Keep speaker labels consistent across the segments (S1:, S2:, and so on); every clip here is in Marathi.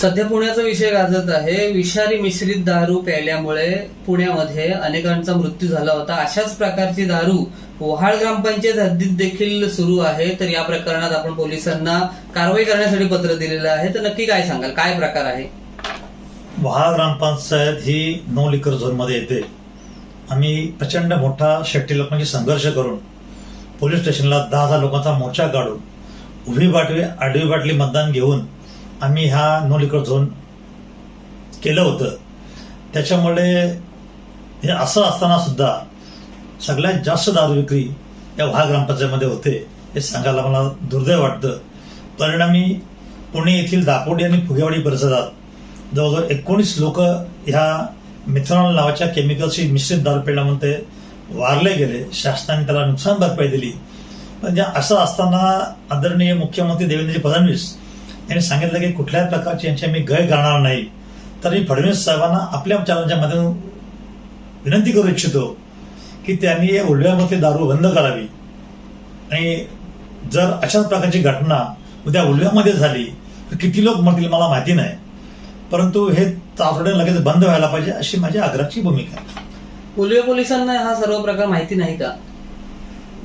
S1: सध्या पुण्याचा विषय गाजत आहे. विषारी मिश्रित दारू प्यायल्यामुळे पुण्यामध्ये अनेकांचा मृत्यू झाला होता. अशाच प्रकारची दारू वहाळ ग्रामपंचायत हद्दीत देखील सुरू आहे. तर या प्रकरणात आपण पोलिसांना कारवाई करण्यासाठी पत्र दिलेलं आहे. तर नक्की काय सांगाल, काय प्रकार आहे?
S2: वहाळ ग्रामपंचायत ही नो लिकर झोन मध्ये येते. आम्ही प्रचंड मोठा शेट्टी लोकांशी संघर्ष करून पोलीस स्टेशनला 10,000 लोकांचा मोर्चा काढून उभी बाटवी आडवी बाटली मतदान घेऊन आम्ही हा नो लिकर झोन केलं होतं. त्याच्यामुळे हे असं असताना सुद्धा सगळ्यात जास्त दारू विक्री या वहाळ ग्रामपंचायतमध्ये होते हे सांगायला मला दुर्दैव वाटतं. परिणामी पुणे येथील दापोडी आणि फुगेवाडी परिसरात जवळजवळ 19 लोक ह्या मिथेनॉल नावाच्या केमिकलशी मिश्रित दारू पिल्यामुळे ते वारले गेले. शासनाने त्याला नुकसान भरपाई दिली. म्हणजे असं असताना आदरणीय मुख्यमंत्री देवेंद्रजी फडणवीस यांनी सांगितलं की कुठल्याही प्रकारची यांची आम्ही गय करणार नाही. तर मी फडणवीस साहेबांना आपल्या चॅनलच्या माध्यमातून विनंती करू इच्छितो की त्यांनी या उलव्यामधली दारू बंद करावी. आणि जर अशाच प्रकारची घटना उद्या उलव्यामध्ये झाली तर किती लोक मरतील मला माहिती नाही, परंतु हे तातडीने लगेच बंद व्हायला पाहिजे अशी माझी आग्रहाची भूमिका आहे.
S1: उलवे पोलिसांना हा सर्व प्रकार माहिती नाही का?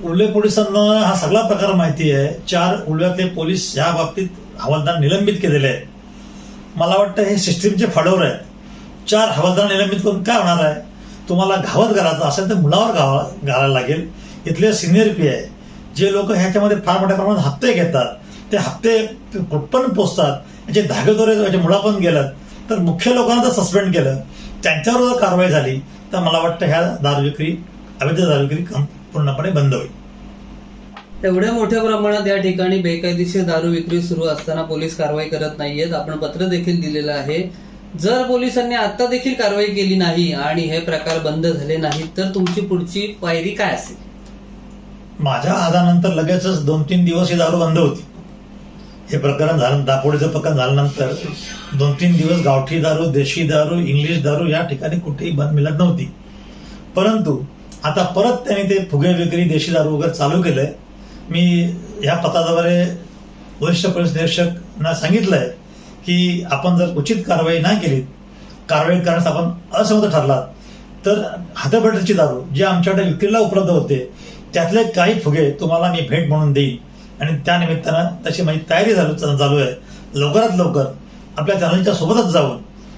S2: उलवे पोलिसांना हा सगळा प्रकार माहिती आहे. 4 उलव्यातले पोलीस या बाबतीत हवालदार निलंबित केलेले आहेत. मला वाटतं हे सिस्टीमचे फडवर आहेत. 4 हवालदार निलंबित करून काय होणार आहे? तुम्हाला घावत घालायचं असेल तर मुलावर घालायला लागेल. इथले सिनियर पी आहे जे लोक ह्याच्यामध्ये फार मोठ्या प्रमाणात हप्ते घेतात, ते हप्ते कुठपर्यंत पोचतात याचे धागेदोरे याच्या मुळा पण गेलं तर मुख्य लोकांना जर सस्पेंड केलं, त्यांच्यावर जर कारवाई झाली तर मला वाटतं ह्या दारू विक्री अवैध दारू विक्री पूर्णपणे बंद होईल.
S1: एवढ्या मोठ्या प्रमाणात या ठिकाणी बेकायदेशीर दारू विक्री सुरू असताना पोलीस कारवाई करत नाहीयेत. आपण पत्र देखील दिलेलं आहे. जर पोलिसांनी आता देखील कारवाई केली नाही आणि हे प्रकार बंद झाले नाहीत तर तुमची पुढची पायरी काय असेल?
S2: माझ्या आधानंतर लगेचच 2-3 दिवस ही दारू बंद होती. हे प्रकरण झालं, दापोडीचं प्रकरण झाल्यानंतर 2-3 दिवस गावठी दारू, देशी दारू, इंग्लिश दारू या ठिकाणी कुठेही बंद मिळत नव्हती. परंतु आता परत त्यांनी ते फुगे विक्री, देशी दारू वगैरे चालू केलंय. मी ह्या पत्राद्वारे वरिष्ठ पोलीस निरीक्षकांना सांगितलंय की आपण जर उचित कारवाई नाही केली, कारवाई करण्यास आपण असमर्थ ठरलात तर हाताबटाची दारू जे आमच्याकडे विक्रीला उपलब्ध होते त्यातले काही फुगे तुम्हाला मी भेट म्हणून देईन. आणि त्या निमित्तानं तशी माझी तयारी चालू आहे. लवकरात लवकर आपल्या चॅनलच्या सोबतच जाऊन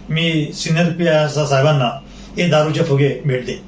S2: मी सिनियर पी साहेबांना हे दारूचे फुगे भेट देईन.